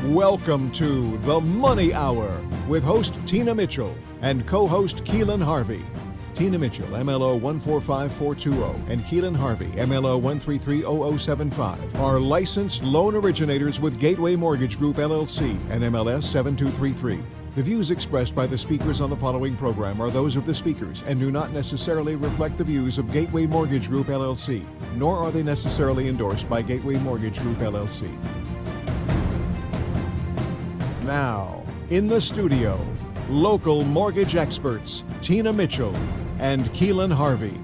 Welcome to The Money Hour with host Tina Mitchell and co-host Keelan Harvey. Tina Mitchell, MLO 145420, and Keelan Harvey, MLO 1330075, are licensed loan originators with Gateway Mortgage Group, LLC, and MLS 7233. The views expressed by the speakers on the following program are those of the speakers and do not necessarily reflect the views of Gateway Mortgage Group, LLC, nor are they necessarily endorsed by Gateway Mortgage Group, LLC. Now, in the studio, local mortgage experts Tina Mitchell and Keelan Harvey.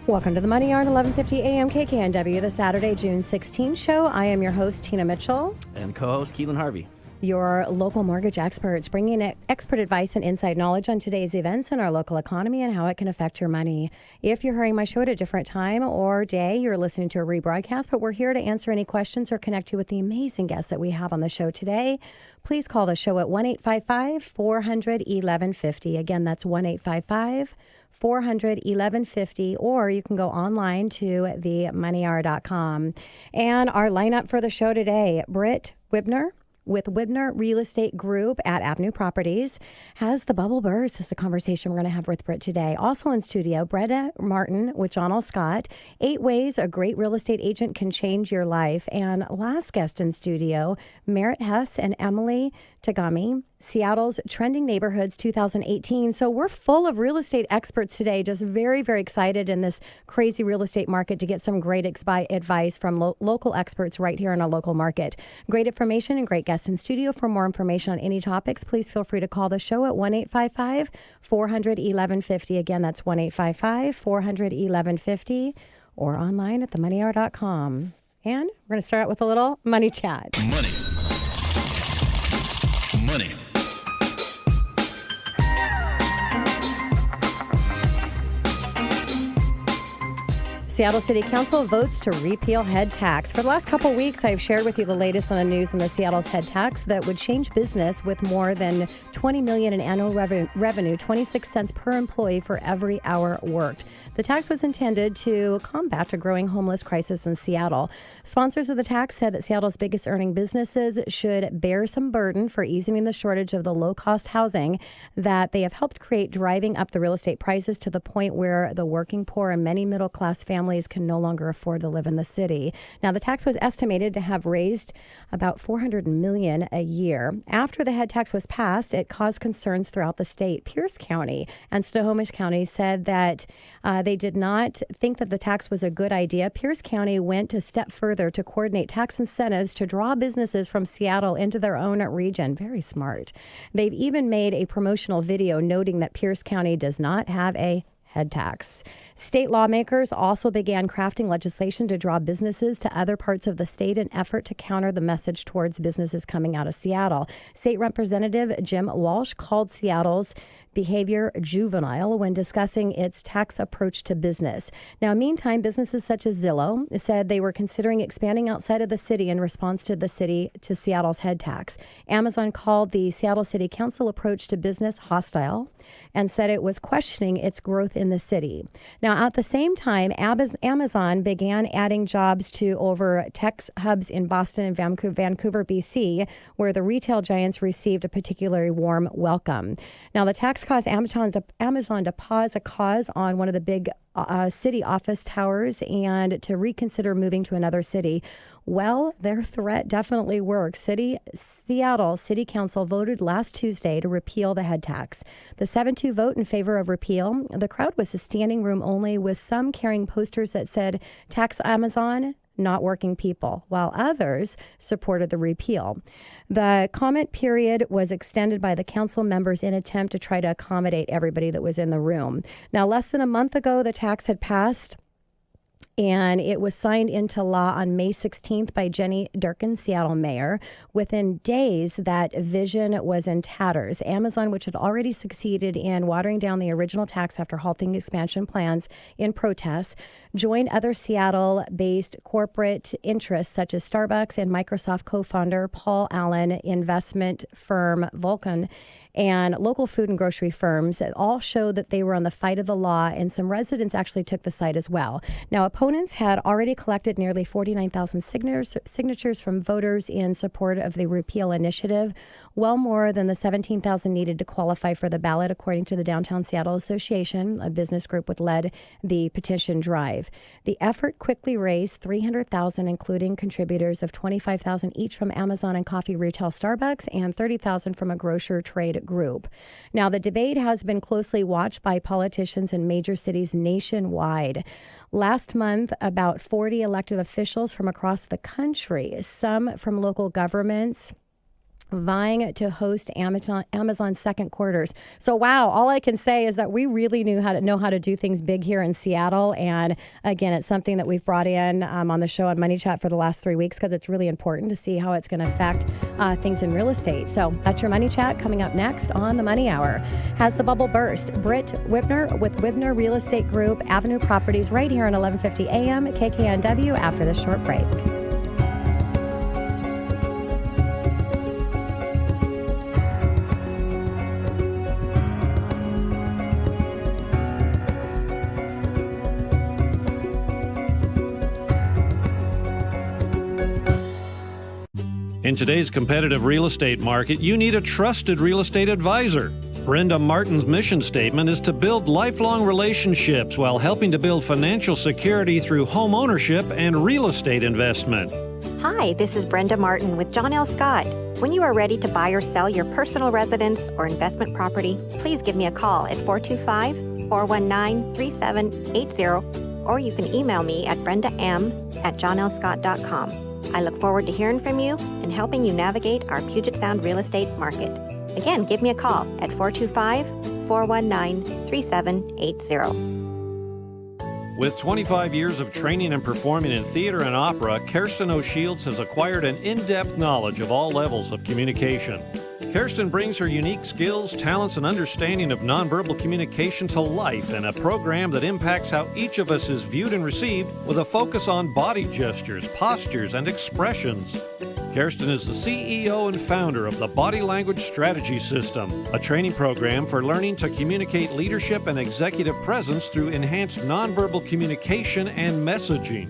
Welcome to the Money Hour at 11:50 a.m. KKNW, the Saturday, June 16 show. I am your host, Tina Mitchell. And co-host Keelan Harvey. Your local mortgage experts bringing expert advice and inside knowledge on today's events in our local economy and how it can affect your money. If you're hearing my show at a different time or day, you're listening to a rebroadcast, but we're here to answer any questions or connect you with the amazing guests that we have on the show today. Please call the show at 1-855-400-1150. Again, that's 1-855-400-1150, or you can go online to themoneyhour.com. And our lineup for the show today, Britt Wibmer with Wibmer Real Estate Group at Avenue Properties has the bubble burst. This is the conversation we're going to have with Britt today. Also in studio, Britt Martin with John Scott, 8 ways a great real estate agent can change your life. And last guest in studio, Merritt Hess and Emily Tagami, Seattle's Trending Neighborhoods 2018. So we're full of real estate experts today, just very, very excited in this crazy real estate market to get some great advice from local experts right here in our local market. Great information and great guests in studio. For more information on any topics, please feel free to call the show at 1-855-400-1150. Again, that's 1-855-400-1150, or online at themoneyhour.com. And we're going to start out with a little money chat. Money. Seattle City Council votes to repeal head tax. For the last couple weeks, I've shared with you the latest on the news in the Seattle's head tax that would change business with more than $20 million in annual revenue, 26 cents per employee for every hour worked. The tax was intended to combat a growing homeless crisis in Seattle. Sponsors of the tax said that Seattle's biggest earning businesses should bear some burden for easing the shortage of the low-cost housing that they have helped create, driving up the real estate prices to the point where the working poor and many middle-class families can no longer afford to live in the city. Now, the tax was estimated to have raised about $400 million a year. After the head tax was passed, it caused concerns throughout the state. Pierce County and Snohomish County said that they did not think that the tax was a good idea. Pierce County went a step further to coordinate tax incentives to draw businesses from Seattle into their own region. Very smart. They've even made a promotional video noting that Pierce County does not have a head tax. State lawmakers also began crafting legislation to draw businesses to other parts of the state in effort to counter the message towards businesses coming out of Seattle. State Representative Jim Walsh called Seattle's behavior juvenile when discussing its tax approach to business. Now, meantime, businesses such as Zillow said they were considering expanding outside of the city in response to Seattle's head tax. Amazon called the Seattle City Council approach to business hostile and said it was questioning its growth in the city. Now, at the same time, Amazon began adding jobs to over tech hubs in Boston and Vancouver, BC, where the retail giants received a particularly warm welcome. Now, the tax caused Amazon to pause a cause on one of the big city office towers and to reconsider moving to another city. Well, their threat definitely worked. Seattle City Council voted last Tuesday to repeal the head tax. The 7-2 vote in favor of repeal. The crowd was a standing room only, with some carrying posters that said, "Tax Amazon, not working people," while others supported the repeal. The comment period was extended by the council members in attempt to try to accommodate everybody that was in the room. Now, less than a month ago, the tax had passed, and it was signed into law on May 16th by Jenny Durkin, Seattle mayor. Within days, that vision was in tatters. Amazon, which had already succeeded in watering down the original tax after halting expansion plans in protest, joined other Seattle-based corporate interests such as Starbucks and Microsoft co-founder Paul Allen, investment firm Vulcan, and local food and grocery firms. It all showed that they were on the fight of the law, and some residents actually took the side as well. Now, opposing proponents had already collected nearly 49,000 signatures from voters in support of the repeal initiative, well more than the 17,000 needed to qualify for the ballot, according to the Downtown Seattle Association, a business group which led the petition drive. The effort quickly raised 300,000, including contributors of 25,000 each from Amazon and coffee retail Starbucks and 30,000 from a grocer trade group. Now, the debate has been closely watched by politicians in major cities nationwide. Last month, about 40 elected officials from across the country, some from local governments, vying to host Amazon's second quarters. So, wow, all I can say is that we really know how to do things big here in Seattle. And again, it's something that we've brought in on the show on Money Chat for the last 3 weeks because it's really important to see how it's going to affect things in real estate. So that's your Money Chat coming up next on the Money Hour. Has the bubble burst? Britt Wibmer with Wibmer Real Estate Group, Avenue Properties, right here on 1150 AM KKNW after this short break. In today's competitive real estate market, you need a trusted real estate advisor. Brenda Martin's mission statement is to build lifelong relationships while helping to build financial security through home ownership and real estate investment. Hi, this is Brenda Martin with John L. Scott. When you are ready to buy or sell your personal residence or investment property, please give me a call at 425-419-3780, or you can email me at brendam@johnlscott.com. I look forward to hearing from you and helping you navigate our Puget Sound real estate market. Again, give me a call at 425-419-3780. With 25 years of training and performing in theater and opera, Kirsten O'Shields has acquired an in-depth knowledge of all levels of communication. Kirsten brings her unique skills, talents, and understanding of nonverbal communication to life in a program that impacts how each of us is viewed and received, with a focus on body gestures, postures, and expressions. Kirsten is the CEO and founder of the Body Language Strategy System, a training program for learning to communicate leadership and executive presence through enhanced nonverbal communication and messaging.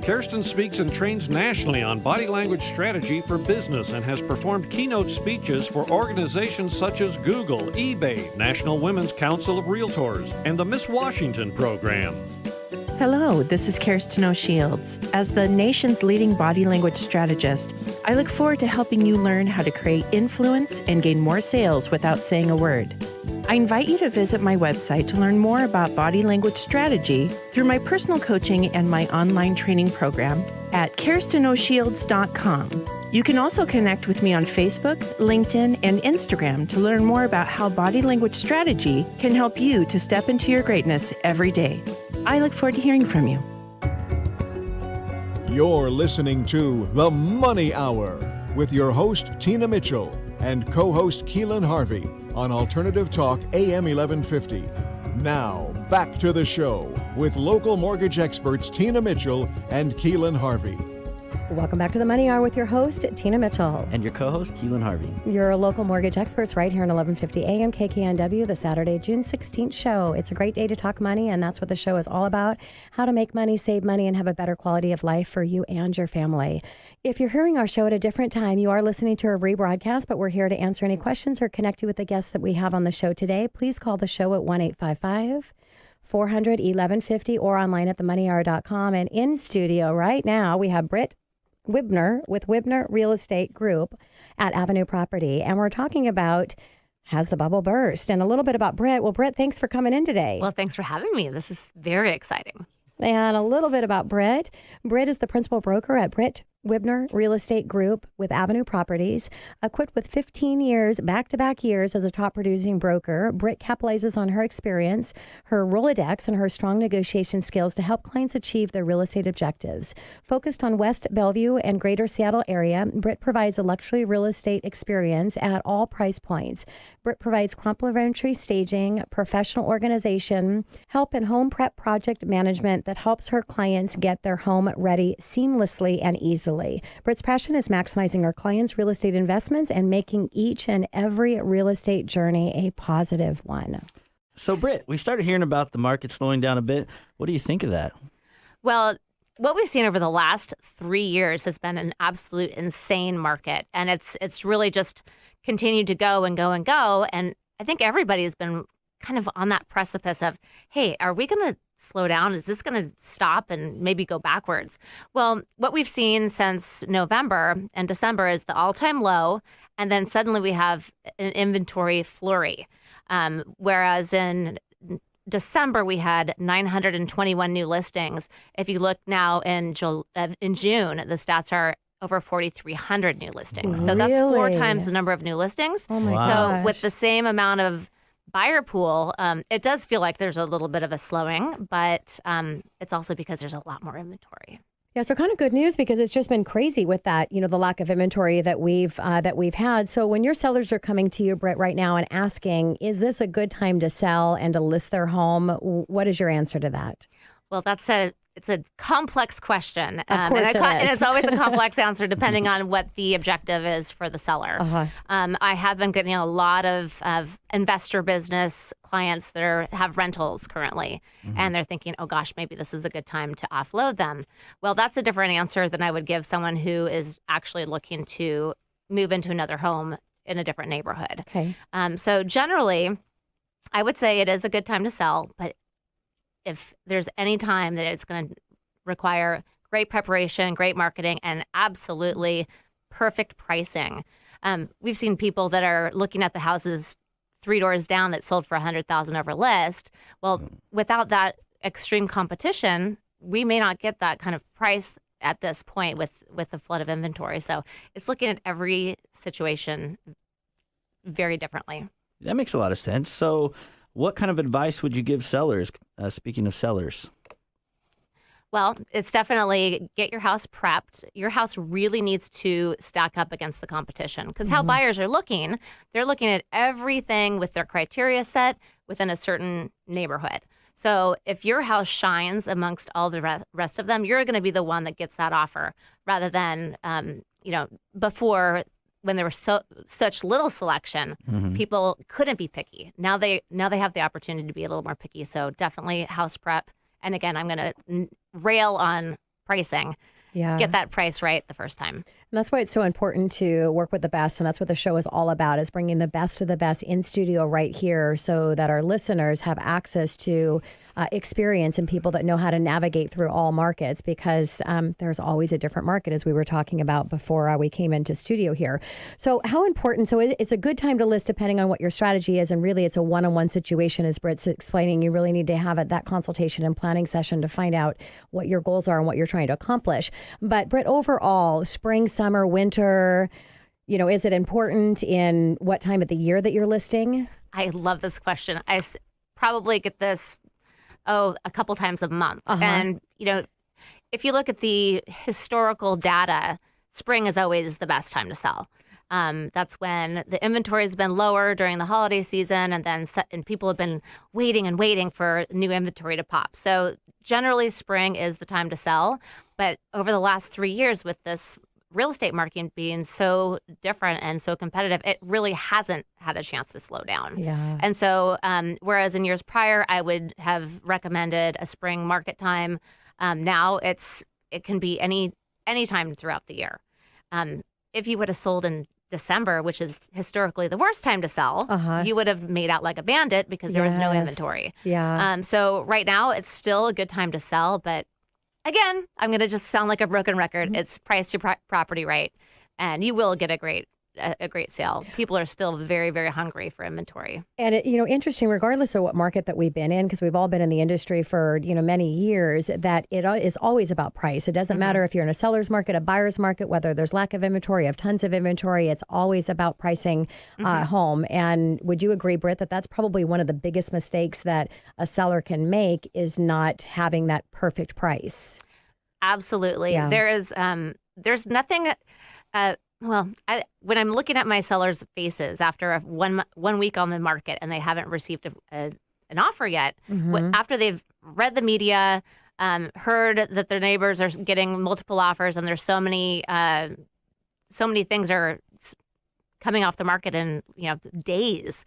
Kirsten speaks and trains nationally on body language strategy for business and has performed keynote speeches for organizations such as Google, eBay, National Women's Council of Realtors, and the Miss Washington program. Hello, this is Kirsten O'Shields. As the nation's leading body language strategist, I look forward to helping you learn how to create influence and gain more sales without saying a word. I invite you to visit my website to learn more about body language strategy through my personal coaching and my online training program at KirstenO'Shields.com. You can also connect with me on Facebook, LinkedIn, and Instagram to learn more about how body language strategy can help you to step into your greatness every day. I look forward to hearing from you. You're listening to The Money Hour with your host, Tina Mitchell, and co-host Keelan Harvey on Alternative Talk AM 1150. Now, back to the show with local mortgage experts Tina Mitchell and Keelan Harvey. Welcome back to the Money Hour with your host, Tina Mitchell. And your co-host, Keelan Harvey. Your local mortgage experts right here on 1150 AM KKNW, the Saturday, June 16th show. It's a great day to talk money, and that's what the show is all about, how to make money, save money, and have a better quality of life for you and your family. If you're hearing our show at a different time, you are listening to a rebroadcast, but we're here to answer any questions or connect you with the guests that we have on the show today. Please call the show at 1-855-400-1150 or online at themoneyhour.com. And in studio right now, we have Britt Wibmer with Wibmer Real Estate Group at Avenue Property. And we're talking about, has the bubble burst? And a little bit about Britt. Well, Britt, thanks for coming in today. Well, thanks for having me. This is very exciting. And a little bit about Britt. Britt is the principal broker at Britt Wibmer Real Estate Group with Avenue Properties. Equipped with 15 years, back-to-back years as a top-producing broker, Britt capitalizes on her experience, her Rolodex, and her strong negotiation skills to help clients achieve their real estate objectives. Focused on West Bellevue and Greater Seattle area, Britt provides a luxury real estate experience at all price points. Britt provides complementary staging, professional organization, help and home prep project management that helps her clients get their home ready seamlessly and easily. Britt's passion is maximizing her clients' real estate investments and making each and every real estate journey a positive one. So, Britt, we started hearing about the market slowing down a bit. What do you think of that? Well, what we've seen over the last 3 years has been an absolute insane market, and it's really just continued to go and go and go. And I think everybody's been kind of on that precipice of, hey, are we going to slow down? Is this going to stop and maybe go backwards? Well, what we've seen since November and December is the all-time low, and then suddenly we have an inventory flurry. Whereas in December, we had 921 new listings. If you look now in June, the stats are over 4,300 new listings. So that's 4 times the number of new listings. Oh my So gosh. with the same amount of buyer pool, it does feel like there's a little bit of a slowing, but it's also because there's a lot more inventory. Yeah, so kind of good news because it's just been crazy with that, the lack of inventory that we've had. So when your sellers are coming to you, Britt, right now and asking, is this a good time to sell and to list their home? What is your answer to that? Well, it's a complex question. Of course it is. And it's always a complex answer depending on what the objective is for the seller. Uh-huh. I have been getting a lot of investor business clients that have rentals currently, and they're thinking, oh gosh, maybe this is a good time to offload them. Well, that's a different answer than I would give someone who is actually looking to move into another home in a different neighborhood. Okay. So generally, I would say it is a good time to sell, but if there's any time that it's going to require great preparation, great marketing, and absolutely perfect pricing. We've seen people that are looking at the houses 3 doors down that sold for $100,000 over list. Well, without that extreme competition, we may not get that kind of price at this point with the flood of inventory. So it's looking at every situation very differently. That makes a lot of sense. So what kind of advice would you give sellers, speaking of sellers? Well, it's definitely get your house prepped. Your house really needs to stack up against the competition because how buyers are looking, they're looking at everything with their criteria set within a certain neighborhood. So if your house shines amongst all the rest of them, you're going to be the one that gets that offer rather than, before when there was such little selection, people couldn't be picky. Now they have the opportunity to be a little more picky. So definitely house prep. And again, I'm going to rail on pricing. Yeah. Get that price right the first time. And that's why it's so important to work with the best. And that's what the show is all about, is bringing the best of the best in studio right here so that our listeners have access to experience and people that know how to navigate through all markets, because there's always a different market, as we were talking about before we came into studio here. So how important, so it's a good time to list depending on what your strategy is. And really it's a one-on-one situation, as Britt's explaining. You really need to have that consultation and planning session to find out what your goals are and what you're trying to accomplish. But Britt, overall, spring, summer, winter, is it important in what time of the year that you're listing? I love this question. I probably get this a couple times a month. And, if you look at the historical data, spring is always the best time to sell. That's when the inventory has been lower during the holiday season, and people have been waiting for new inventory to pop. So generally spring is the time to sell. But over the last 3 years, with this real estate market being so different and so competitive, it really hasn't had a chance to slow down. Yeah. And so, whereas in years prior, I would have recommended a spring market time. Now it can be any time throughout the year. If you would have sold in December, which is historically the worst time to sell, you would have made out like a bandit because there was no inventory. Yeah. So right now, it's still a good time to sell, but again, I'm going to just sound like a broken record. It's priced your property right, and you will get a great sale. People are still very, very hungry for inventory. And interesting, regardless of what market that we've been in, because we've all been in the industry for many years, that it is always about price. It doesn't matter if you're in a seller's market, a buyer's market, whether there's lack of inventory, of tons of inventory. It's always about pricing home. And would you agree, Britt, that that's probably one of the biggest mistakes that a seller can make, is not having that perfect price? Absolutely. Yeah. There's nothing. When I'm looking at my sellers' faces after one week on the market and they haven't received an offer yet, after they've read the media, heard that their neighbors are getting multiple offers, and there's so many things are coming off the market in days.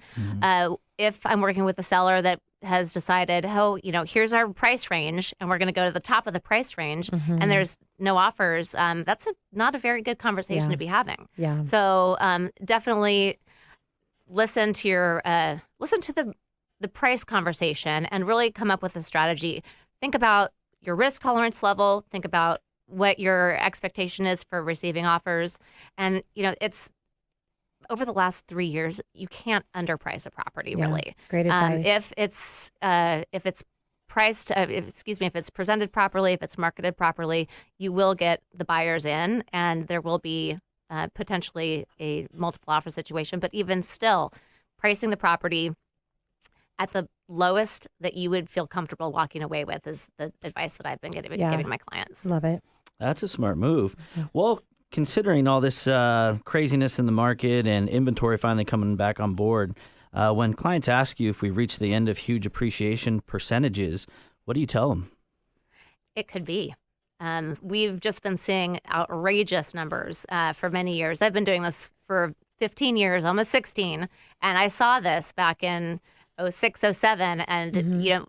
If I'm working with a seller that has decided, oh, here's our price range, and we're going to go to the top of the price range, and there's no offers, that's not a very good conversation to be having. Yeah. So definitely listen to the price conversation and really come up with a strategy. Think about your risk tolerance level. Think about what your expectation is for receiving offers. And, it's over the last 3 years, you can't underprice a property, really. Great advice. If it's priced, if it's presented properly, if it's marketed properly, you will get the buyers in, and there will be potentially a multiple offer situation. But even still, pricing the property at the lowest that you would feel comfortable walking away with is the advice that I've been giving my clients. Love it. That's a smart move. Well, considering all this craziness in the market and inventory finally coming back on board, when clients ask you if we've reached the end of huge appreciation percentages, what do you tell them? It could be. We've just been seeing outrageous numbers for many years. I've been doing this for 15 years, almost 16, and I saw this back in 06, 07, and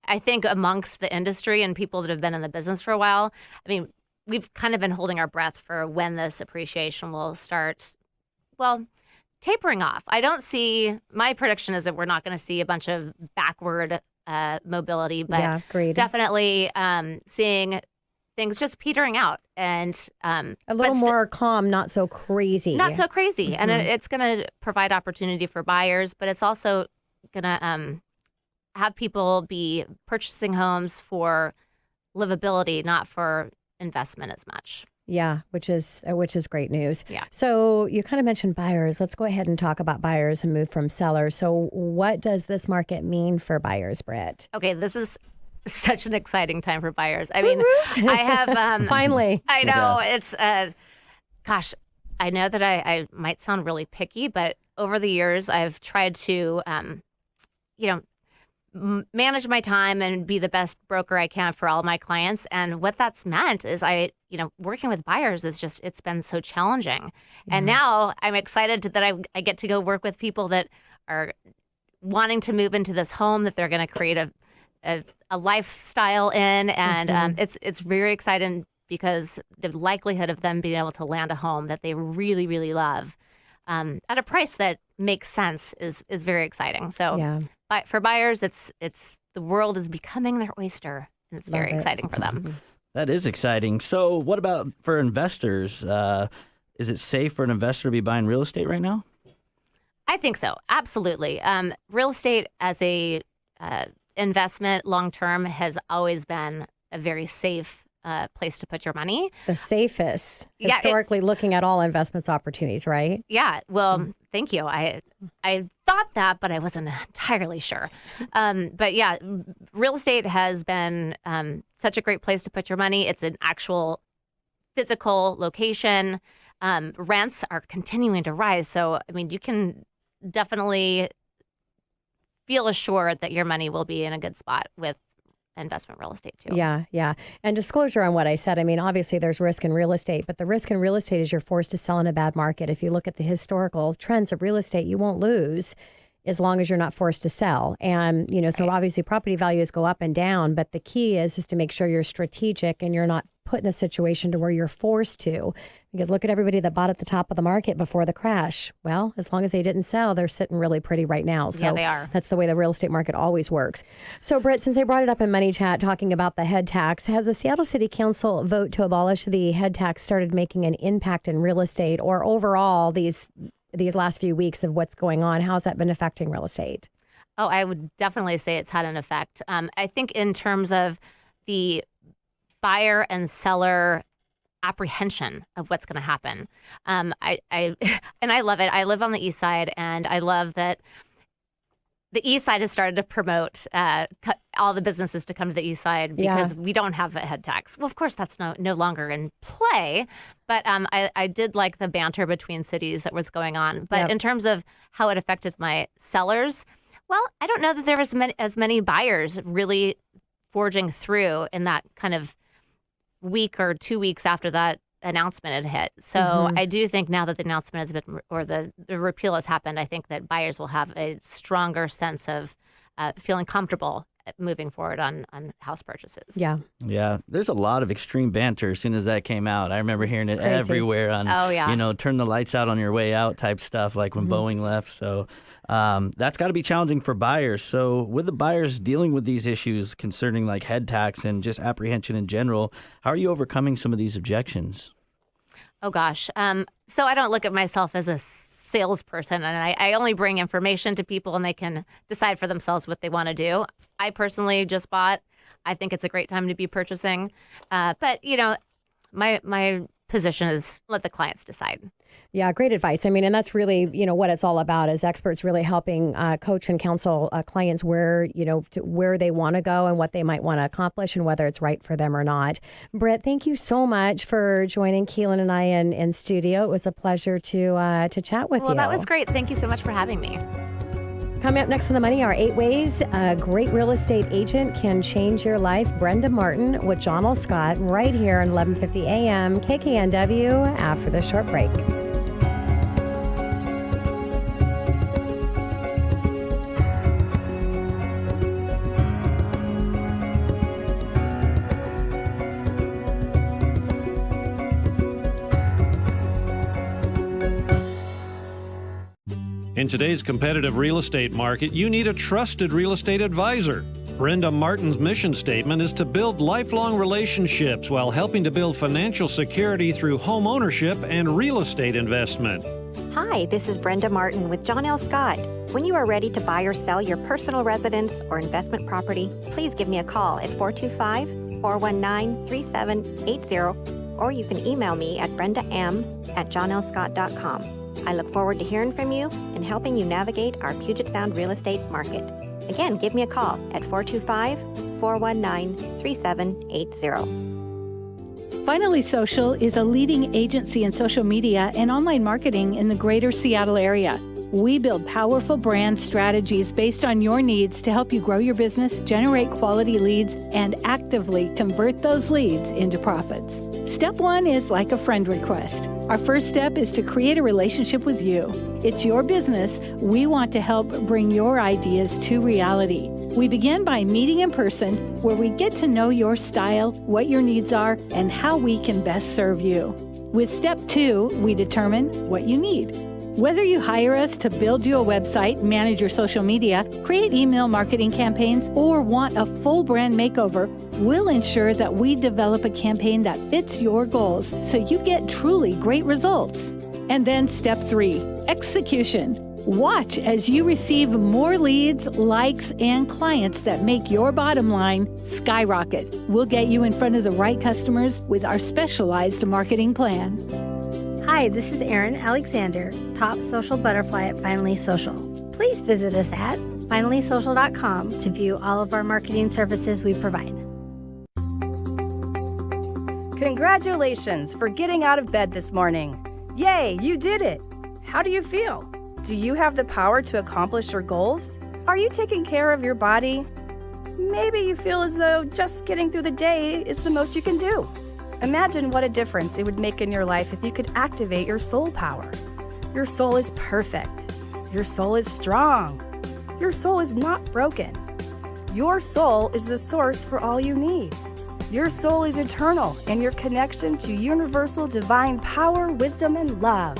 I think amongst the industry and people that have been in the business for a while, I mean, we've kind of been holding our breath for when this appreciation will start, tapering off. My prediction is that we're not going to see a bunch of backward mobility, but definitely seeing things just petering out and a little more calm, not so crazy. Not so crazy. And it's going to provide opportunity for buyers, but it's also going to have people be purchasing homes for livability, not for investment as much. Yeah, which is great news. Yeah. So you kind of mentioned buyers. Let's go ahead and talk about buyers and move from sellers. So what does this market mean for buyers, Britt? Okay, this is such an exciting time for buyers. I mean, I have finally. I know it's gosh, I know that I might sound really picky, but over the years I've tried to manage my time and be the best broker I can for all my clients. And what that's meant is working with buyers it's been so challenging. And now I'm excited that I get to go work with people that are wanting to move into this home that they're going to create a lifestyle in. And it's very exciting because the likelihood of them being able to land a home that they really, really love at a price that makes sense is very exciting. So but for buyers, it's the world is becoming their oyster, and it's very exciting for them. That is exciting. So what about for investors? Is it safe for an investor to be buying real estate right now? I think so. Absolutely. Real estate as a investment long term has always been a very safe place to put your money. The safest, historically looking at all investments opportunities, right? Yeah. Well, thank you. I thought that, but I wasn't entirely sure. But yeah, real estate has been such a great place to put your money. It's an actual physical location. Rents are continuing to rise. So, I mean, you can definitely feel assured that your money will be in a good spot with investment real estate too. Yeah. And disclosure on what I said. I mean, obviously there's risk in real estate, but the risk in real estate is you're forced to sell in a bad market. If you look at the historical trends of real estate, you won't lose as long as you're not forced to sell. And, so obviously property values go up and down, but the key is to make sure you're strategic and you're not put in a situation to where you're forced to. Because look at everybody that bought at the top of the market before the crash. Well, as long as they didn't sell, they're sitting really pretty right now. So yeah, they are. That's the way the real estate market always works. So, Britt, since I brought it up in Money Chat talking about the head tax, has the Seattle City Council vote to abolish the head tax started making an impact in real estate, or overall these last few weeks of what's going on? How's that been affecting real estate? Oh, I would definitely say it's had an effect. I think in terms of the buyer and seller apprehension of what's going to happen. And I love it. I live on the east side, and I love that the east side has started to promote all the businesses to come to the east side because we don't have a head tax. Well, of course, that's no longer in play, but I did like the banter between cities that was going on. But in terms of how it affected my sellers, well, I don't know that there was as many buyers really forging through in that kind of week or 2 weeks after that announcement had hit. So I do think now that the announcement has been, or the repeal has happened, I think that buyers will have a stronger sense of feeling comfortable moving forward on house purchases. Yeah. Yeah, there's a lot of extreme banter as soon as that came out. I remember hearing it everywhere on, turn the lights out on your way out type stuff, like when Boeing left. So that's got to be challenging for buyers. So with the buyers dealing with these issues concerning like head tax and just apprehension in general, how are you overcoming some of these objections? Oh, gosh. So I don't look at myself as a salesperson, and I only bring information to people and they can decide for themselves what they want to do. I personally just bought. I think it's a great time to be purchasing. But, my position is let the clients decide. Yeah, great advice. I mean, and that's really, what it's all about is experts really helping coach and counsel clients where, where they want to go and what they might want to accomplish and whether it's right for them or not. Britt, thank you so much for joining Keelan and I in studio. It was a pleasure to chat with you. Well, that was great. Thank you so much for having me. Coming up next on The Money Hour, 8 ways a great real estate agent can change your life. Brenda Martin with John L. Scott right here on 1150 AM KKNW after the short break. In today's competitive real estate market, you need a trusted real estate advisor. Brenda Martin's mission statement is to build lifelong relationships while helping to build financial security through home ownership and real estate investment. Hi, this is Brenda Martin with John L. Scott. When you are ready to buy or sell your personal residence or investment property, please give me a call at 425-419-3780, or you can email me at brendam@johnlscott.com. I look forward to hearing from you and helping you navigate our Puget Sound real estate market. Again, give me a call at 425-419-3780. Finally Social is a leading agency in social media and online marketing in the greater Seattle area. We build powerful brand strategies based on your needs to help you grow your business, generate quality leads, and actively convert those leads into profits. Step 1 is like a friend request. Our first step is to create a relationship with you. It's your business. We want to help bring your ideas to reality. We begin by meeting in person, where we get to know your style, what your needs are, and how we can best serve you. With step 2, we determine what you need. Whether you hire us to build you a website, manage your social media, create email marketing campaigns, or want a full brand makeover, we'll ensure that we develop a campaign that fits your goals so you get truly great results. And then step 3, execution. Watch as you receive more leads, likes, and clients that make your bottom line skyrocket. We'll get you in front of the right customers with our specialized marketing plan. Hi, this is Erin Alexander, top social butterfly at Finally Social. Please visit us at finallysocial.com to view all of our marketing services we provide. Congratulations for getting out of bed this morning. Yay, you did it. How do you feel? Do you have the power to accomplish your goals? Are you taking care of your body? Maybe you feel as though just getting through the day is the most you can do. Imagine what a difference it would make in your life if you could activate your soul power. Your soul is perfect. Your soul is strong. Your soul is not broken. Your soul is the source for all you need. Your soul is eternal in your connection to universal divine power, wisdom, and love.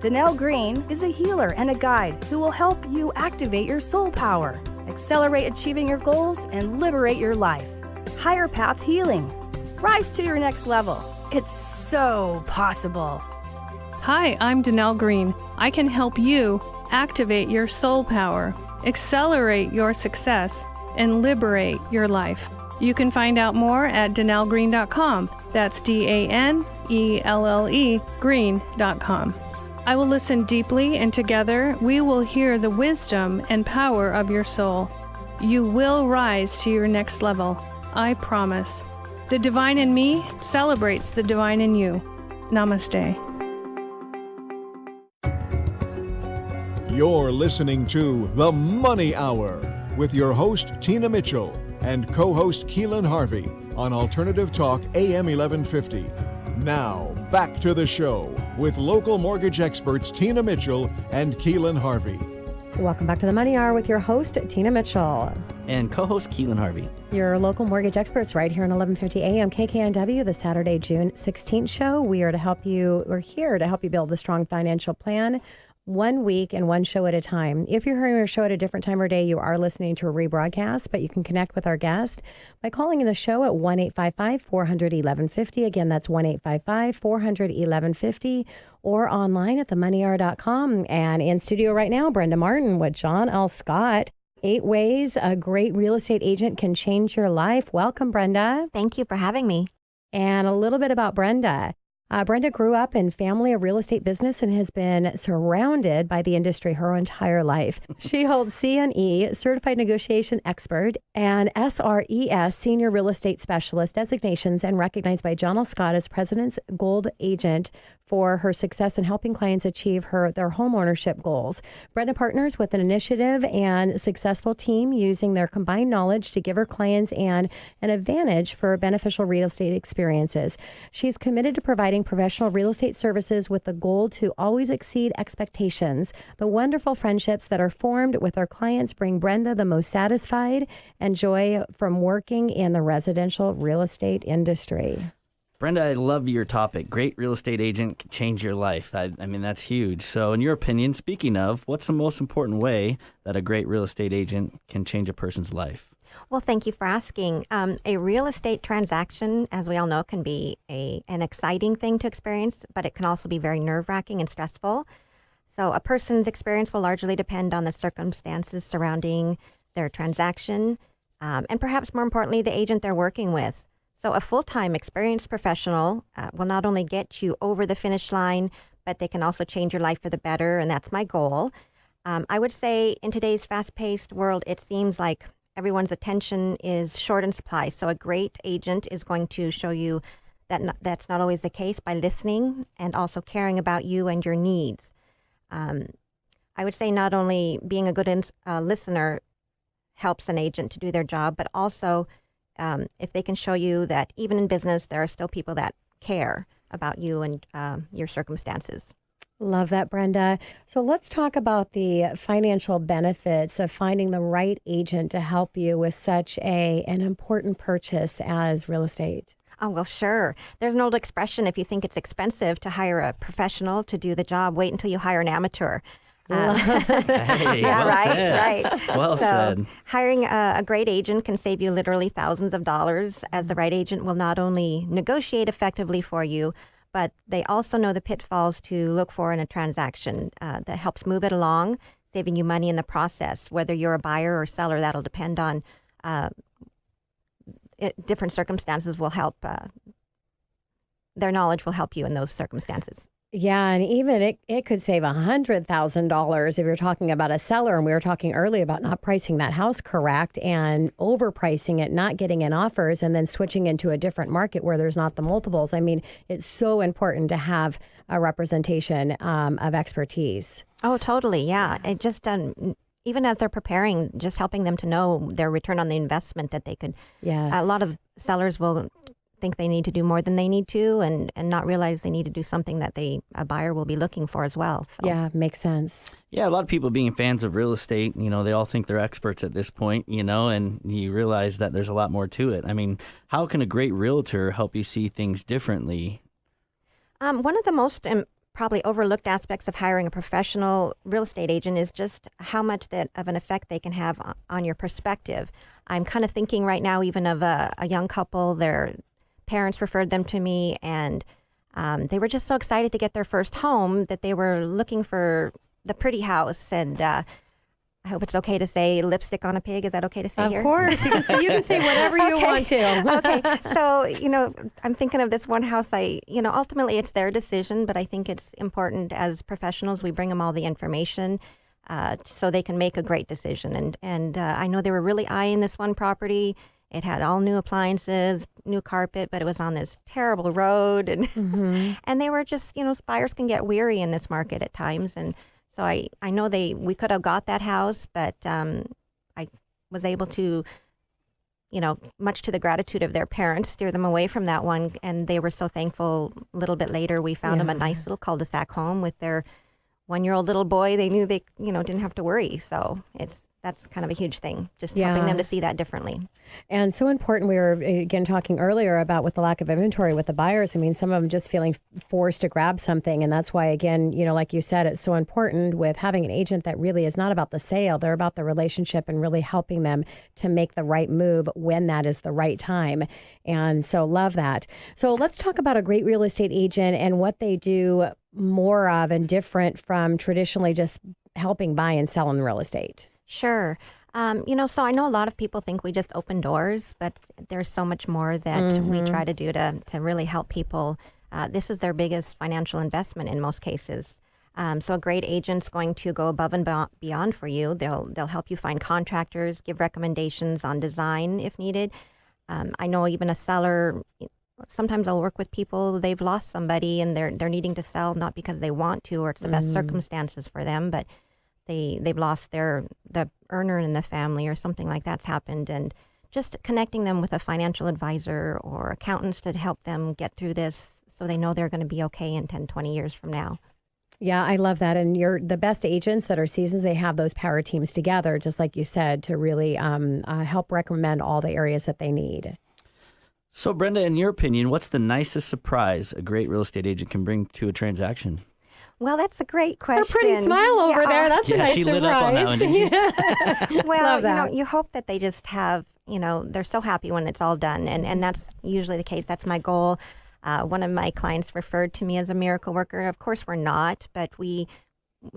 Danelle Green is a healer and a guide who will help you activate your soul power, accelerate achieving your goals, and liberate your life. Higher Path Healing. Rise to your next level. It's so possible. Hi, I'm Danelle Green. I can help you activate your soul power, accelerate your success, and liberate your life. You can find out more at danellegreen.com. That's DANELLE green.com. I will listen deeply, and together we will hear the wisdom and power of your soul. You will rise to your next level. I promise. The divine in me celebrates the divine in you. Namaste. You're listening to The Money Hour with your host, Tina Mitchell, and co-host Keelan Harvey on Alternative Talk AM 1150. Now, back to the show with local mortgage experts Tina Mitchell and Keelan Harvey. Welcome back to the Money Hour with your host, Tina Mitchell. And co-host Keelan Harvey. Your local mortgage experts right here on 1150 AM KKNW, the Saturday, June 16th show. We're here to help you build a strong financial plan 1 week and one show at a time. If you're hearing our show at a different time or day, you are listening to a rebroadcast, but you can connect with our guest by calling in the show at 1-855-400-1150. Again, that's 1-855-400-1150, or online at themoneyhour.com. And in studio right now, Brenda Martin with John L. Scott. 8 ways a great real estate agent can change your life. Welcome, Brenda. Thank you for having me. And a little bit about Brenda. Brenda grew up in family of real estate business and has been surrounded by the industry her entire life. She holds CNE, Certified Negotiation Expert, and SRES, Senior Real Estate Specialist designations, and recognized by John L. Scott as President's Gold Agent for her success in helping clients achieve their home ownership goals. Brenda partners with an initiative and successful team using their combined knowledge to give her clients an advantage for beneficial real estate experiences. She's committed to providing professional real estate services with the goal to always exceed expectations. The wonderful friendships that are formed with her clients bring Brenda the most satisfied and joy from working in the residential real estate industry. Brenda, I love your topic. Great real estate agent can change your life. I mean, that's huge. So in your opinion, speaking of, what's the most important way that a great real estate agent can change a person's life? Well, thank you for asking. A real estate transaction, as we all know, can be an exciting thing to experience, but it can also be very nerve-wracking and stressful. So a person's experience will largely depend on the circumstances surrounding their transaction, and perhaps more importantly, the agent they're working with. So a full-time experienced professional will not only get you over the finish line, but they can also change your life for the better, and that's my goal. I would say in today's fast-paced world, it seems like everyone's attention is short in supply. So a great agent is going to show you that that's not always the case by listening and also caring about you and your needs. I would say not only being a good listener helps an agent to do their job, but also if they can show you that even in business, there are still people that care about you and your circumstances. Love that, Brenda. So let's talk about the financial benefits of finding the right agent to help you with such an important purchase as real estate. Oh, well, sure. There's an old expression, if you think it's expensive to hire a professional to do the job, wait until you hire an amateur. Hey, yeah, well said. right. Well said. Hiring a great agent can save you literally thousands of dollars, as the right agent will not only negotiate effectively for you, but they also know the pitfalls to look for in a transaction that helps move it along, saving you money in the process. Whether you're a buyer or seller, that'll depend on different circumstances will help. Their knowledge will help you in those circumstances. Yeah, and even it could save $100,000 if you're talking about a seller. And we were talking earlier about not pricing that house correct and overpricing it, not getting in offers, and then switching into a different market where there's not the multiples. I mean, it's so important to have a representation of expertise. Oh, totally. Yeah. It just even as they're preparing, just helping them to know their return on the investment that they could. Yes. A lot of sellers will think they need to do more than they need to and not realize they need to do something that a buyer will be looking for as well. So. Yeah, makes sense. Yeah, a lot of people being fans of real estate, they all think they're experts at this point, and you realize that there's a lot more to it. I mean, how can a great realtor help you see things differently? One of the most probably overlooked aspects of hiring a professional real estate agent is just how much of an effect they can have on your perspective. I'm kind of thinking right now even of a young couple. Their parents referred them to me, and they were just so excited to get their first home that they were looking for the pretty house. And I hope it's okay to say lipstick on a pig. Is that okay to say here? Of course. You can say whatever you want to. Okay. So, I'm thinking of this one house. Ultimately it's their decision, but I think it's important as professionals, we bring them all the information so they can make a great decision. And I know they were really eyeing this one property. It had all new appliances, new carpet, but it was on this terrible road. And and they were just, buyers can get weary in this market at times. And so I know we could have got that house, but I was able to, much to the gratitude of their parents, steer them away from that one. And they were so thankful. A little bit later, we found them a nice little cul-de-sac home with their 1-year-old little boy, they knew they, didn't have to worry. So that's kind of a huge thing, just helping them to see that differently. And so important. We were, again, talking earlier about with the lack of inventory with the buyers. I mean, some of them just feeling forced to grab something. And that's why, again, like you said, it's so important with having an agent that really is not about the sale. They're about the relationship and really helping them to make the right move when that is the right time. And so love that. So let's talk about a great real estate agent and what they do more of and different from traditionally just helping buy and sell in real estate. Sure. So I know a lot of people think we just open doors, but there's so much more that we try to do to really help people. This is their biggest financial investment in most cases. So a great agent's going to go above and beyond for you. They'll help you find contractors, give recommendations on design if needed. I know even a seller, sometimes I'll work with people, they've lost somebody and they're needing to sell, not because they want to or it's the best circumstances for them, but they've lost the earner in the family or something like that's happened, and just connecting them with a financial advisor or accountants to help them get through this so they know they're going to be okay in 10, 20 years from now. Yeah, I love that. And you're the best agents that are seasoned. They have those power teams together, just like you said, to really help recommend all the areas that they need. So, Brenda, in your opinion, what's the nicest surprise a great real estate agent can bring to a transaction? Well, that's a great question. Her pretty smile over there. That's a nice she surprise. lit up on that one, didn't she? Well, you hope that they just have, they're so happy when it's all done. And that's usually the case. That's my goal. One of my clients referred to me as a miracle worker. Of course, we're not, but we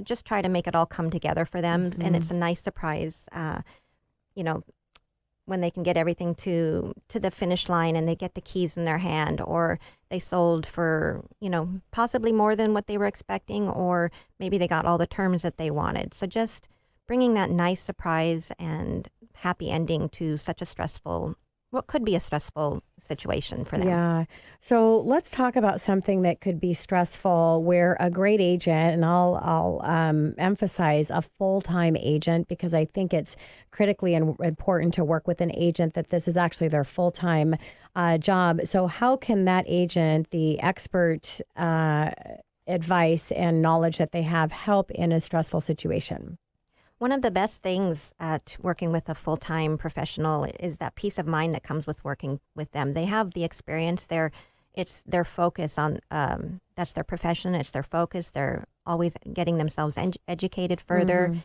just try to make it all come together for them. And it's a nice surprise, when they can get everything to the finish line and they get the keys in their hand, or they sold for, possibly more than what they were expecting, or maybe they got all the terms that they wanted. So just bringing that nice surprise and happy ending to such a what could be a stressful situation for them. Yeah. So let's talk about something that could be stressful where a great agent, and I'll emphasize a full-time agent, because I think it's critically important to work with an agent that this is actually their full-time job. So how can that agent, the expert advice and knowledge that they have, help in a stressful situation? One of the best things working with a full-time professional is that peace of mind that comes with working with them. They have the experience. It's their focus on, that's their profession. It's their focus. They're always getting themselves educated further.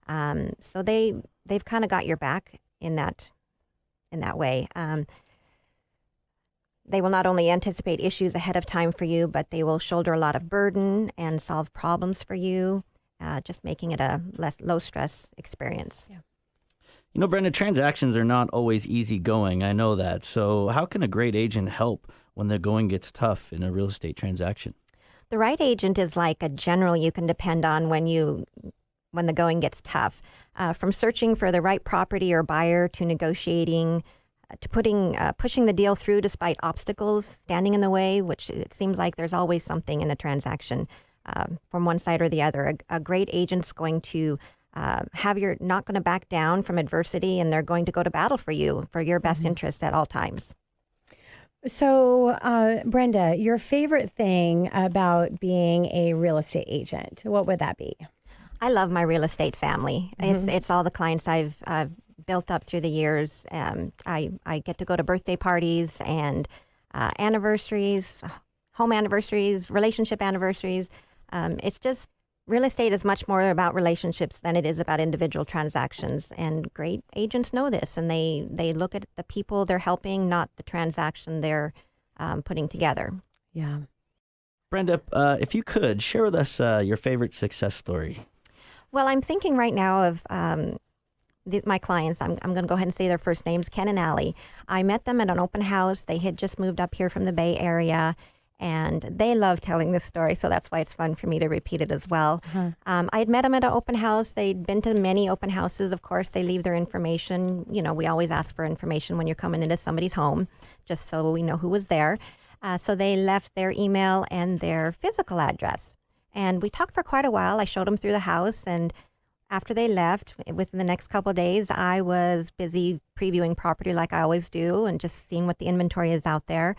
So they've kind of got your back in that way. They will not only anticipate issues ahead of time for you, but they will shoulder a lot of burden and solve problems for you. Just making it a low-stress experience. Yeah. Brenda, transactions are not always easy going. I know that. So how can a great agent help when the going gets tough in a real estate transaction? The right agent is like a general you can depend on when the going gets tough. From searching for the right property or buyer to negotiating, to pushing the deal through despite obstacles standing in the way, which it seems like there's always something in a transaction. From one side or the other. A great agent's going to not going to back down from adversity, and they're going to go to battle for you, for your best interests at all times. So, Brenda, your favorite thing about being a real estate agent, what would that be? I love my real estate family. It's all the clients I've built up through the years. I get to go to birthday parties and anniversaries, home anniversaries, relationship anniversaries. It's just, real estate is much more about relationships than it is about individual transactions. And great agents know this, and they look at the people they're helping, not the transaction they're putting together. Yeah. Brenda, if you could, share with us your favorite success story. Well, I'm thinking right now of my clients. I'm going to go ahead and say their first names, Ken and Allie. I met them at an open house. They had just moved up here from the Bay Area. And they love telling this story, so that's why it's fun for me to repeat it as well. I had met them at an open house. They'd been to many open houses. Of course, they leave their information. We always ask for information when you're coming into somebody's home, just so we know who was there. So they left their email and their physical address. And we talked for quite a while. I showed them through the house, and after they left, within the next couple of days, I was busy previewing property like I always do and just seeing what the inventory is out there.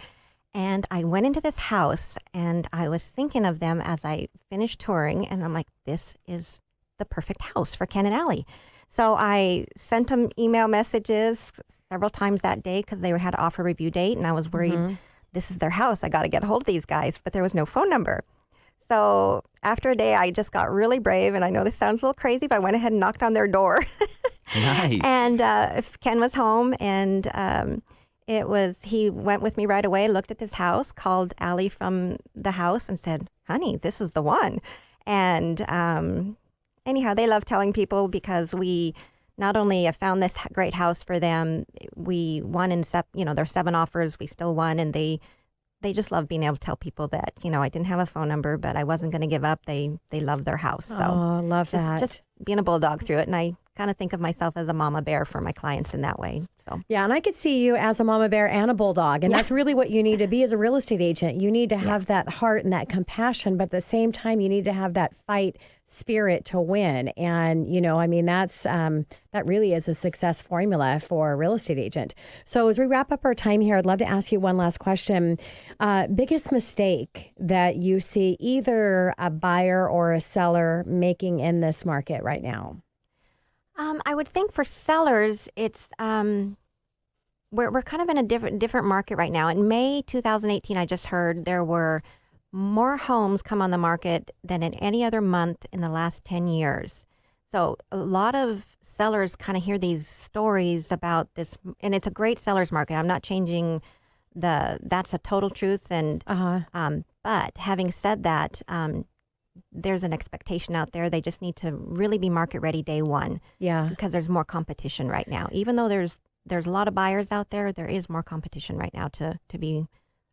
And I went into this house, and I was thinking of them as I finished touring, and I'm like, this is the perfect house for Ken and Allie. So I sent them email messages several times that day because they had an offer review date, and I was worried, this is their house. I got to get a hold of these guys, but there was no phone number. So after a day, I just got really brave, and I know this sounds a little crazy, but I went ahead and knocked on their door. Nice. And Ken was home, and he went with me right away, looked at this house, called Allie from the house and said, honey, this is the one. And anyhow, they love telling people because we not only have found this great house for them, we won in, there's 7 offers, we still won, and they just love being able to tell people that, I didn't have a phone number, but I wasn't going to give up. They love their house. So love that. Just being a bulldog through it. And I kind of think of myself as a mama bear for my clients in that way. So yeah, and I could see you as a mama bear and a bulldog, and that's really what you need to be as a real estate agent. You need to have that heart and that compassion, but at the same time, you need to have that fight spirit to win. And that's that really is a success formula for a real estate agent. So as we wrap up our time here, I'd love to ask you one last question. Biggest mistake that you see either a buyer or a seller making in this market right now? I would think for sellers, it's we're kind of in a different market right now. In May 2018, I just heard there were more homes come on the market than in any other month in the last 10 years. So a lot of sellers kind of hear these stories about this, and it's a great seller's market. I'm not changing that's a total truth. And but having said that, there's an expectation out there. They just need to really be market ready day one. Yeah. Because there's more competition right now. Even though there's a lot of buyers out there, there is more competition right now to be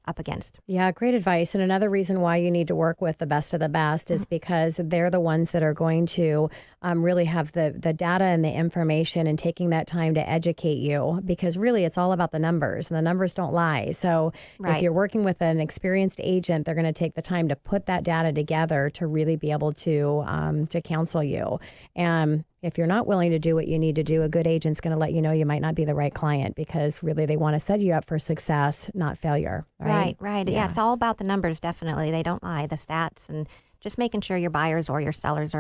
up against. Yeah, great advice. And another reason why you need to work with the best of the best is because they're the ones that are going to really have the data and the information and taking that time to educate you, because really it's all about the numbers, and the numbers don't lie. So if you're working with an experienced agent, they're going to take the time to put that data together to really be able to counsel you. And if you're not willing to do what you need to do, a good agent's going to let you know you might not be the right client, because really they want to set you up for success, not failure. Right. Yeah, it's all about the numbers, definitely. They don't lie, the stats, and just making sure your buyers or your sellers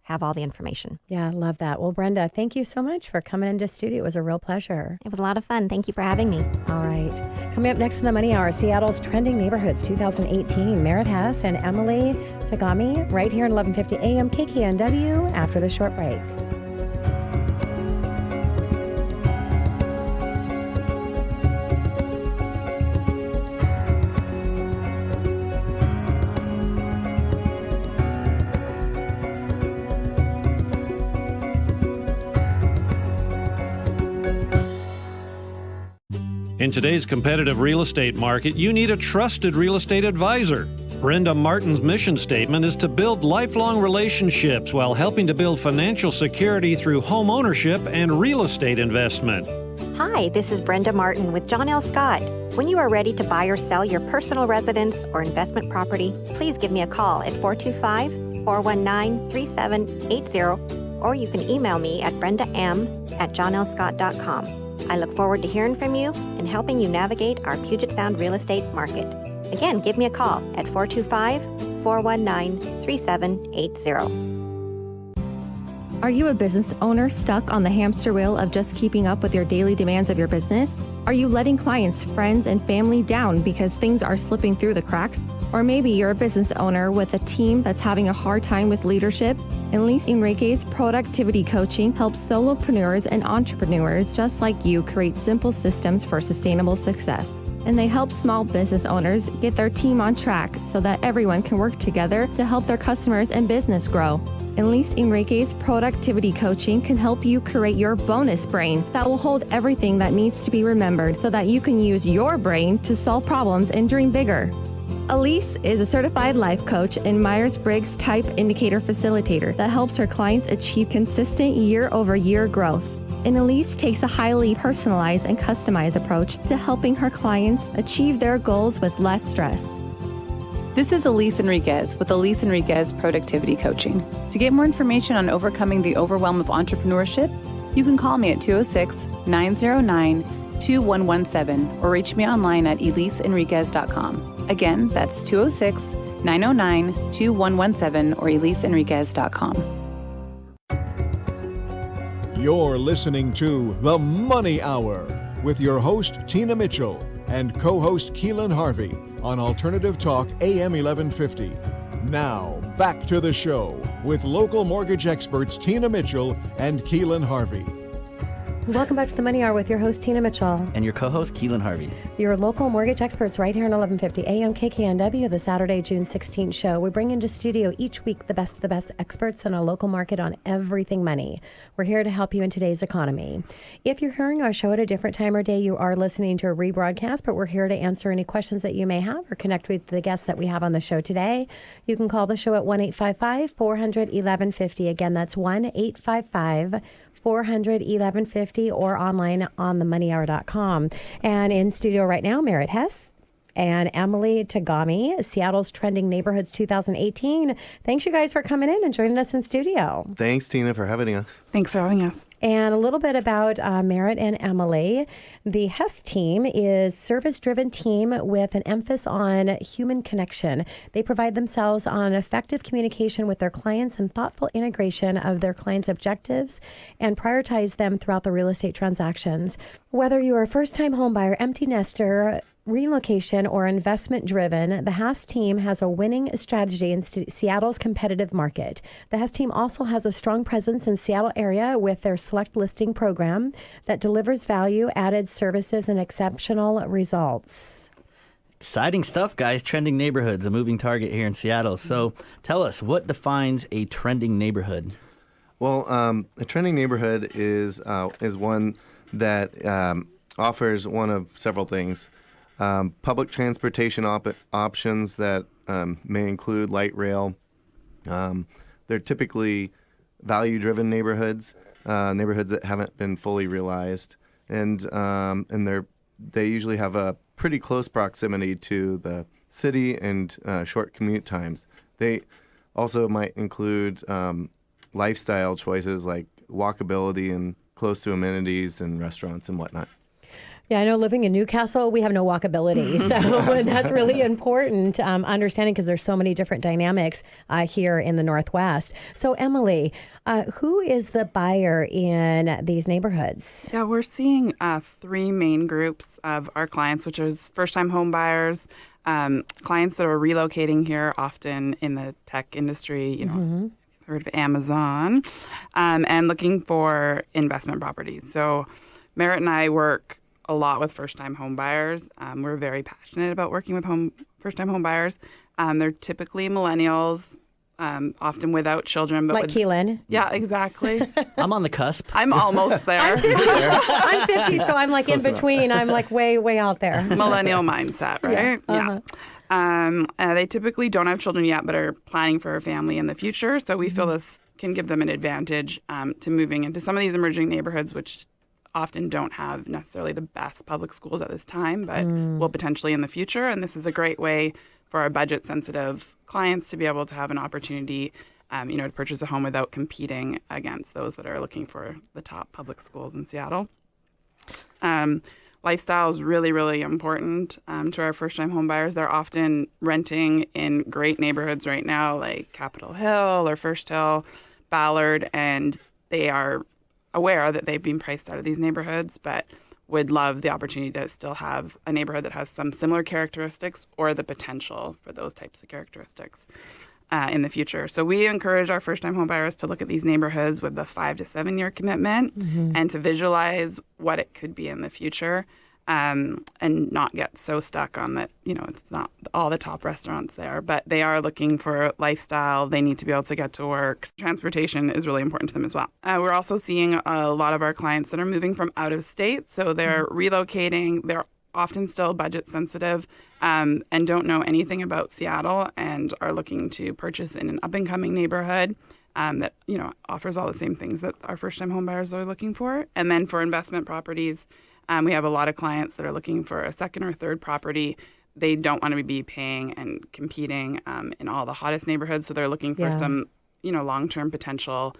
have all the information. Yeah, love that. Well, Brenda, thank you so much for coming into studio. It was a real pleasure. It was a lot of fun. Thank you for having me. All right. Coming up next in the Money Hour, Seattle's Trending Neighborhoods 2018. Merritt Hess and Emily Tagami right here at 1150 AM KKNW after the short break. In today's competitive real estate market, you need a trusted real estate advisor. Brenda Martin's mission statement is to build lifelong relationships while helping to build financial security through home ownership and real estate investment. Hi, this is Brenda Martin with John L. Scott. When you are ready to buy or sell your personal residence or investment property, please give me a call at 425-419-3780, or you can email me at brendam@johnlscott.com. I look forward to hearing from you and helping you navigate our Puget Sound real estate market. Again, give me a call at 425-419-3780. Are you a business owner stuck on the hamster wheel of just keeping up with your daily demands of your business? Are you letting clients, friends, and family down because things are slipping through the cracks? Or maybe you're a business owner with a team that's having a hard time with leadership? Elise Enrique's productivity coaching helps solopreneurs and entrepreneurs just like you create simple systems for sustainable success. And they help small business owners get their team on track so that everyone can work together to help their customers and business grow. Elise Enrique's productivity coaching can help you create your bonus brain that will hold everything that needs to be remembered so that you can use your brain to solve problems and dream bigger. Elise is a certified life coach and Myers-Briggs type indicator facilitator that helps her clients achieve consistent year-over-year growth. And Elise takes a highly personalized and customized approach to helping her clients achieve their goals with less stress. This is Elise Enriquez with Elise Enriquez Productivity Coaching. To get more information on overcoming the overwhelm of entrepreneurship, you can call me at 206-909-8255 209-209-2117 or reach me online at EliseEnriquez.com. Again, that's 206-909-2117 or EliseEnriquez.com. You're listening to The Money Hour with your host, Tina Mitchell, and co-host Keelan Harvey on Alternative Talk AM 1150. Now, back to the show with local mortgage experts Tina Mitchell and Keelan Harvey. Welcome back to the Money Hour with your host, Tina Mitchell. And your co-host, Keelan Harvey. Your local mortgage experts right here on 1150 AM KKNW, the Saturday, June 16th show. We bring into studio each week the best of the best experts in a local market on everything money. We're here to help you in today's economy. If you're hearing our show at a different time or day, you are listening to a rebroadcast, but we're here to answer any questions that you may have or connect with the guests that we have on the show today. You can call the show at 1-855-400-1150. Again, that's 1-855-400-1150 or online on themoneyhour.com. And in studio right now, Merritt Hess and Emily Tagami, Seattle's Trending Neighborhoods 2018. Thanks, you guys, for coming in and joining us in studio. Thanks, Tina, for having us. Thanks for having us. And a little bit about Merritt and Emily. The Hess team is service-driven team with an emphasis on human connection. They pride themselves on effective communication with their clients and thoughtful integration of their clients' objectives and prioritize them throughout the real estate transactions. Whether you are a first-time home buyer, empty nester, relocation, or investment-driven, the Hess team has a winning strategy in Seattle's competitive market. The Hess team also has a strong presence in Seattle area with their select listing program that delivers value-added services and exceptional results. Exciting stuff, guys. Trending neighborhoods, a moving target here in Seattle. So tell us, what defines a trending neighborhood? Well, a trending neighborhood is one that offers one of several things. Public transportation options that may include light rail. They're typically value-driven neighborhoods, neighborhoods that haven't been fully realized, and they usually have a pretty close proximity to the city and short commute times. They also might include lifestyle choices like walkability and close to amenities and restaurants and whatnot. Yeah, I know living in Newcastle, we have no walkability. So that's really important understanding because there's so many different dynamics here in the Northwest. So Emily, who is the buyer in these neighborhoods? Yeah, we're seeing three main groups of our clients, which is first-time home buyers, clients that are relocating here often in the tech industry, you know, heard of Amazon, and looking for investment properties. So Merritt and I work a lot with first-time home buyers. We're very passionate about working with first-time home buyers. They're typically millennials, often without children. But like Keelan. Yeah, exactly. I'm on the cusp. I'm almost there. I'm 50, I'm 50, so I'm like close in between. Enough. I'm like way out there. Millennial mindset, right? Yeah. They typically don't have children yet, but are planning for a family in the future. So we feel this can give them an advantage to moving into some of these emerging neighborhoods, which often don't have necessarily the best public schools at this time, but will potentially in the future. And this is a great way for our budget-sensitive clients to be able to have an opportunity, to purchase a home without competing against those that are looking for the top public schools in Seattle. Lifestyle is really, really important to our first-time home buyers. They're often renting in great neighborhoods right now, like Capitol Hill or First Hill, Ballard, and they are aware that they've been priced out of these neighborhoods, but would love the opportunity to still have a neighborhood that has some similar characteristics or the potential for those types of characteristics in the future. So we encourage our first-time home buyers to look at these neighborhoods with a 5 to 7 year commitment and to visualize what it could be in the future. And not get so stuck on that, it's not all the top restaurants there, but they are looking for lifestyle. They need to be able to get to work. Transportation is really important to them as well. We're also seeing a lot of our clients that are moving from out of state. So they're relocating. They're often still budget sensitive and don't know anything about Seattle and are looking to purchase in an up-and-coming neighborhood that, offers all the same things that our first-time home buyers are looking for. And then for investment properties, we have a lot of clients that are looking for a second or third property. They don't want to be paying and competing in all the hottest neighborhoods, so they're looking for some, long-term potential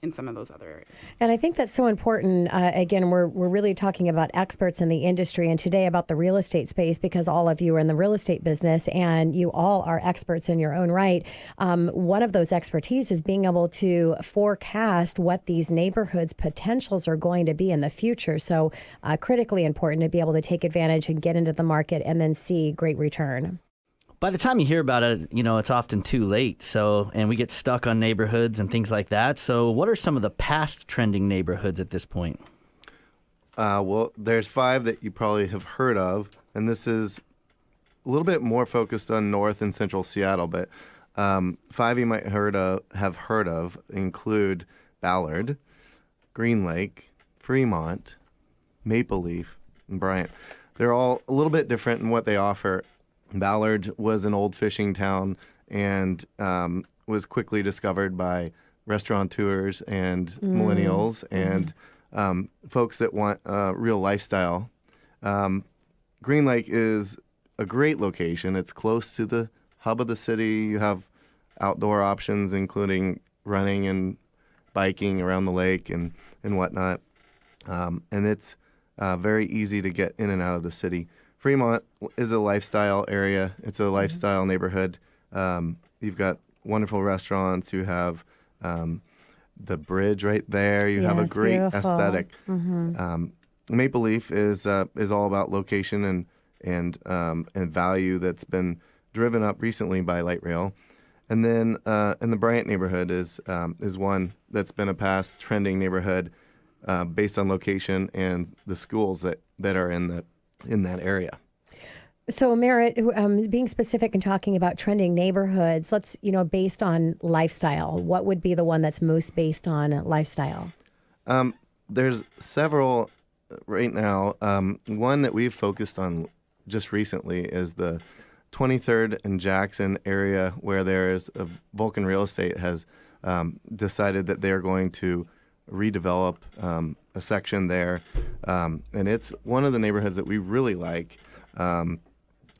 in some of those other areas. And I think that's so important. Again, we're really talking about experts in the industry and today about the real estate space because all of you are in the real estate business and you all are experts in your own right. One of those expertise is being able to forecast what these neighborhoods' potentials are going to be in the future. So critically important to be able to take advantage and get into the market and then see great return. By the time you hear about it, it's often too late. So, and we get stuck on neighborhoods and things like that. So what are some of the past trending neighborhoods at this point? Well, there's 5 that you probably have heard of, and this is a little bit more focused on North and Central Seattle, but 5 you might have heard of include Ballard, Green Lake, Fremont, Maple Leaf, and Bryant. They're all a little bit different in what they offer. Ballard was an old fishing town and was quickly discovered by restaurateurs and millennials and folks that want a real lifestyle. Green Lake is a great location. It's close to the hub of the city. You have outdoor options, including running and biking around the lake and whatnot. And it's very easy to get in and out of the city. Fremont is a lifestyle area. It's a lifestyle neighborhood. You've got wonderful restaurants. You have the bridge right there. You have a great aesthetic. Maple Leaf is all about location and value that's been driven up recently by light rail. And then in the Bryant neighborhood is one that's been a past trending neighborhood based on location and the schools that are in that area. So, Merritt, being specific and talking about trending neighborhoods, let's, based on lifestyle, what would be the one that's most based on lifestyle? There's several right now. One that we've focused on just recently is the 23rd and Jackson area where there's Vulcan Real Estate has decided that they're going to redevelop a section there. And it's one of the neighborhoods that we really like.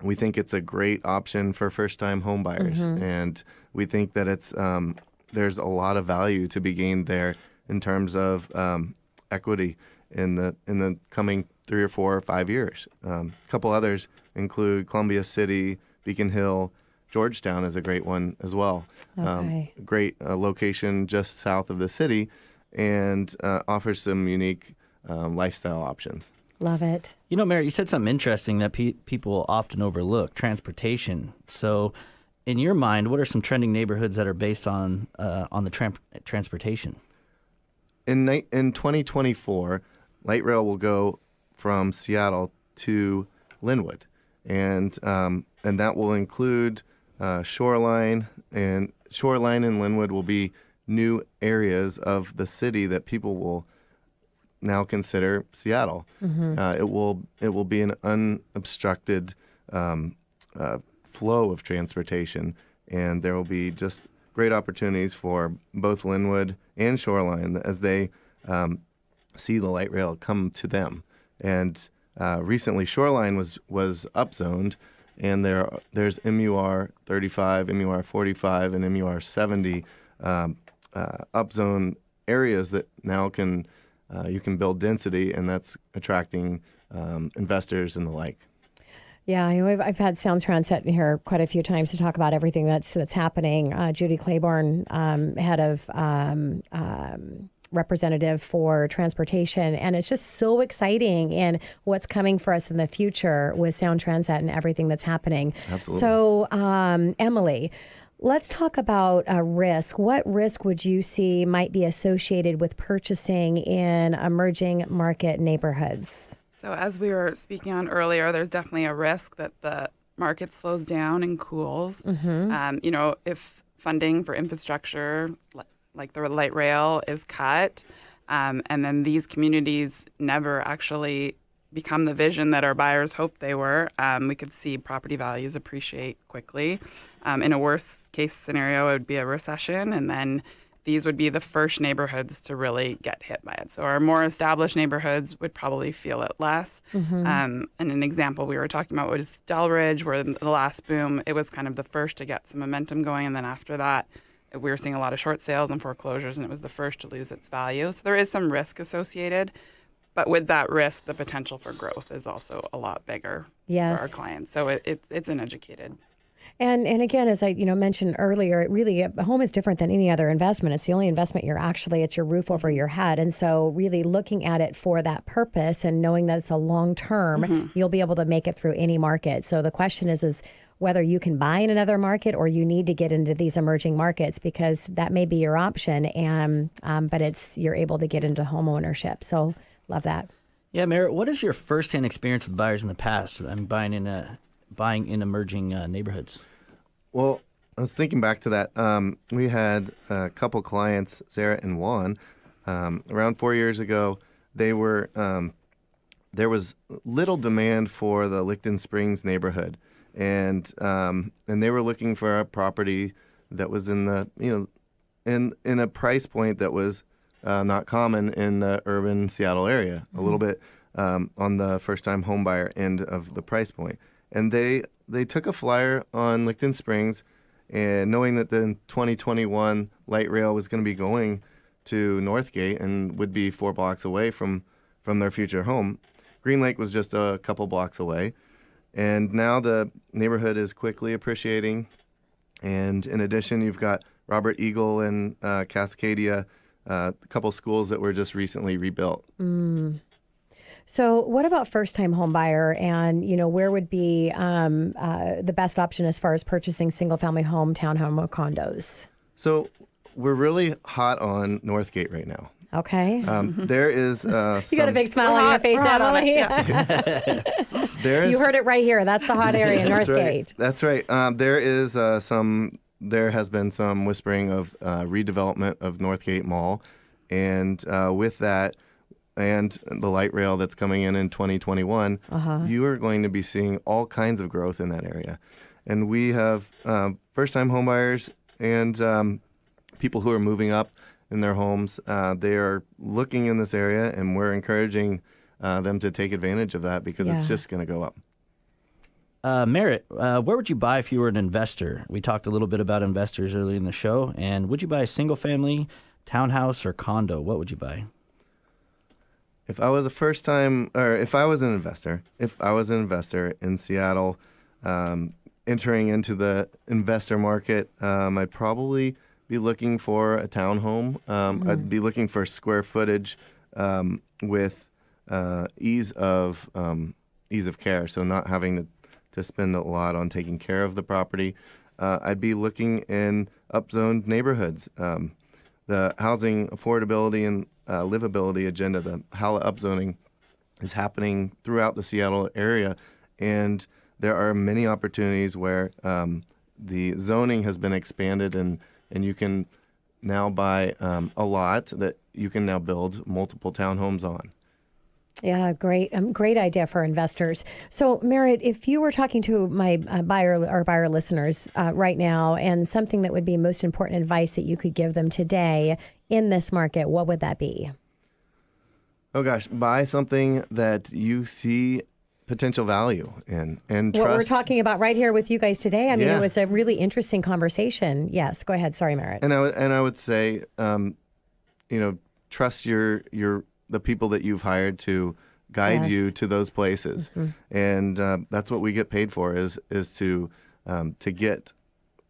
We think it's a great option for first-time home buyers, and we think that it's there's a lot of value to be gained there in terms of equity in the coming 3 or 4 or 5 years. A couple others include Columbia City, Beacon Hill, Georgetown is a great one as well. Great location just south of the city, and offers some unique lifestyle options. Love it. Merritt, you said something interesting that people often overlook, transportation. So in your mind, what are some trending neighborhoods that are based on the transportation? In 2024, light rail will go from Seattle to Linwood, and that will include Shoreline, and Shoreline and Linwood will be new areas of the city that people will now consider Seattle. It will be an unobstructed flow of transportation, and there will be just great opportunities for both Linwood and Shoreline as they see the light rail come to them. And recently, Shoreline was upzoned, and there's MUR 35, MUR 45, and MUR 70 upzone areas that now you can build density, and that's attracting investors and the like. Yeah, I've had Sound Transit in here quite a few times to talk about everything that's happening. Judy Claiborne, head of representative for transportation, and it's just so exciting in what's coming for us in the future with Sound Transit and everything that's happening. Absolutely. So, Emily, let's talk about risk. What risk would you see might be associated with purchasing in emerging market neighborhoods? So as we were speaking on earlier, there's definitely a risk that the market slows down and cools. If funding for infrastructure, like the light rail, is cut, and then these communities never actually become the vision that our buyers hoped they were, we could see property values appreciate quickly. In a worst case scenario, it would be a recession, and then these would be the first neighborhoods to really get hit by it. So our more established neighborhoods would probably feel it less. And an example we were talking about was Delridge, where the last boom, it was kind of the first to get some momentum going, and then after that, we were seeing a lot of short sales and foreclosures, and it was the first to lose its value. So there is some risk associated. But with that risk, the potential for growth is also a lot bigger for our clients. So it's an educated. And again, as I mentioned earlier, a home is different than any other investment. It's the only investment it's your roof over your head. And so really looking at it for that purpose and knowing that it's a long term, you'll be able to make it through any market. So the question is whether you can buy in another market or you need to get into these emerging markets, because that may be your option. And but you're able to get into home ownership. So love that. Yeah, Merritt, what is your firsthand experience with buyers in the past? Buying in emerging neighborhoods? Well, I was thinking back to that. We had a couple clients, Sarah and Juan, around 4 years ago. They were there was little demand for the Licton Springs neighborhood, and they were looking for a property that was in the in a price point that was not common in the urban Seattle area, a little bit on the first-time homebuyer end of the price point. And they took a flyer on Licton Springs, and knowing that the 2021 light rail was going to be going to Northgate and would be 4 blocks away from their future home. Green Lake was just a couple blocks away. And now the neighborhood is quickly appreciating. And in addition, you've got Robert Eagle and Cascadia, a couple schools that were just recently rebuilt. So what about first-time home buyer, and where would be the best option as far as purchasing single-family home, townhome, or condos? So we're really hot on Northgate right now. Okay. There is you got a big smile on your face, Emily. You heard it right here. That's the hot area, Northgate. That's right. There has been some whispering of redevelopment of Northgate Mall, and with that, and the light rail that's coming in 2021, you are going to be seeing all kinds of growth in that area. And we have first-time homebuyers and people who are moving up in their homes. They are looking in this area, and we're encouraging them to take advantage of that because it's just going to go up. Merritt, where would you buy if you were an investor? We talked a little bit about investors early in the show. And would you buy a single-family, townhouse, or condo? What would you buy? If I was if I was an investor in Seattle, entering into the investor market, I'd probably be looking for a townhome. I'd be looking for square footage with ease of care, so not having to spend a lot on taking care of the property. I'd be looking in upzoned neighborhoods. The housing affordability and livability agenda, the HALA upzoning, is happening throughout the Seattle area, and there are many opportunities where the zoning has been expanded, and you can now buy a lot that you can now build multiple townhomes on. Yeah, great idea for investors. So, Merritt, if you were talking to my buyer listeners right now, and something that would be most important advice that you could give them today in this market, what would that be? Oh gosh, buy something that you see potential value in, and trust. What we're talking about right here with you guys today. I mean, it was a really interesting conversation. Yes, go ahead. Sorry, Merritt. And I would say, trust the people that you've hired to guide you to those places, and that's what we get paid for is to get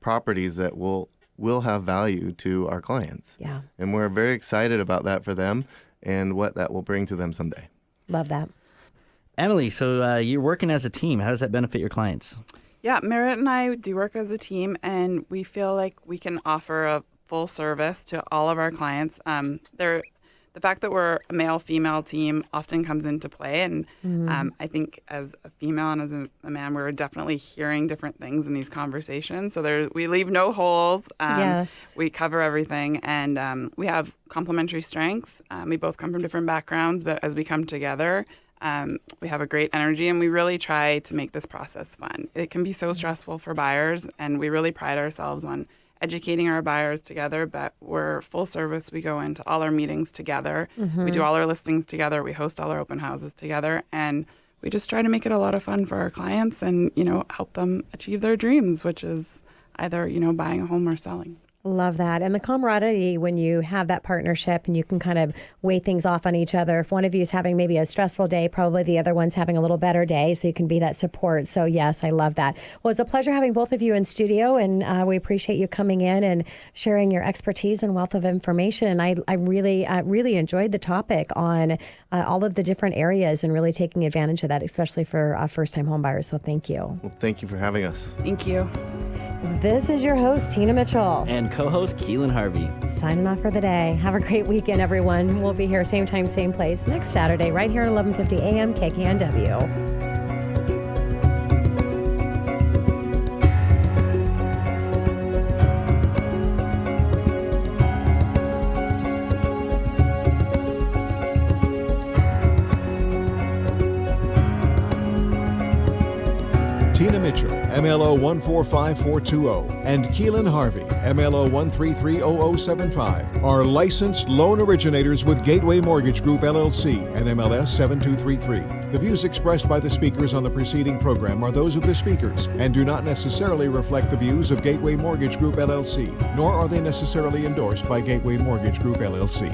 properties that will have value to our clients. Yeah, and we're very excited about that for them and what that will bring to them someday. Love that. Emily, so you're working as a team. How does that benefit your clients? Yeah, Merritt and I do work as a team, and we feel like we can offer a full service to all of our clients. The fact that we're a male-female team often comes into play, and I think as a female and as a man, we're definitely hearing different things in these conversations. So we leave no holes. Yes. We cover everything, and we have complementary strengths. We both come from different backgrounds, but as we come together, we have a great energy, and we really try to make this process fun. It can be so stressful for buyers, and we really pride ourselves on educating our buyers together, but we're full service. We go into all our meetings together. We do all our listings together. We host all our open houses together, and we just try to make it a lot of fun for our clients and, help them achieve their dreams, which is either, buying a home or selling. Love that. And the camaraderie when you have that partnership and you can kind of weigh things off on each other. If one of you is having maybe a stressful day, probably the other one's having a little better day. So you can be that support. So yes, I love that. Well, it's a pleasure having both of you in studio, and we appreciate you coming in and sharing your expertise and wealth of information. And I really enjoyed the topic on all of the different areas and really taking advantage of that, especially for first-time home buyers. So thank you. Well, thank you for having us. Thank you. This is your host, Tina Mitchell. And co-host Keelan Harvey. Signing off for the day. Have a great weekend, everyone. We'll be here same time, same place next Saturday, right here at 11:50 a.m. KKNW. Tina Mitchell, MLO 145420, and Keelan Harvey, MLO 1330075, are licensed loan originators with Gateway Mortgage Group, LLC, and MLS 7233. The views expressed by the speakers on the preceding program are those of the speakers and do not necessarily reflect the views of Gateway Mortgage Group, LLC, nor are they necessarily endorsed by Gateway Mortgage Group, LLC.